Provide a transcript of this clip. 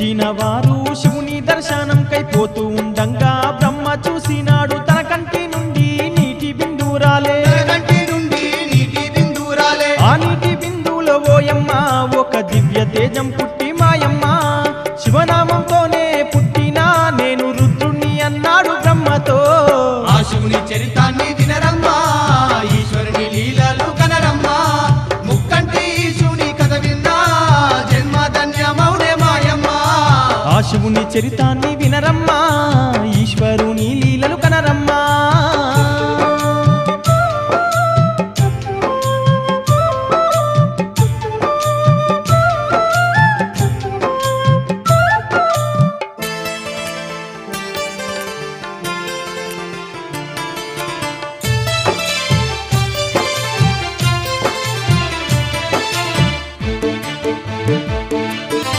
పుట్టిన వారు శివుని దర్శనం కైపోతూ ఉండంగా బ్రహ్మ చూసినాడు తన కంటి నుండి నీటి బిందురాలే ఆ నీటి బిందులో ఓయమ్మ ఒక దివ్య తేజం పుట్టి మాయమ్మ శివనామంతోనే పుట్టినా నేను రుద్రుణ్ణి అన్నాడు బ్రహ్మతో ఆ శివుని చరితాన్ని వినరమ్మా ఈశ్వరుని లీలలు కనరమ్మా ముక్కంటి శివుని కథ విన్నా జన్మ ధన్యమౌనే మాయమ్మ ఆ శివుని చరితాన్ని వినరమ్మా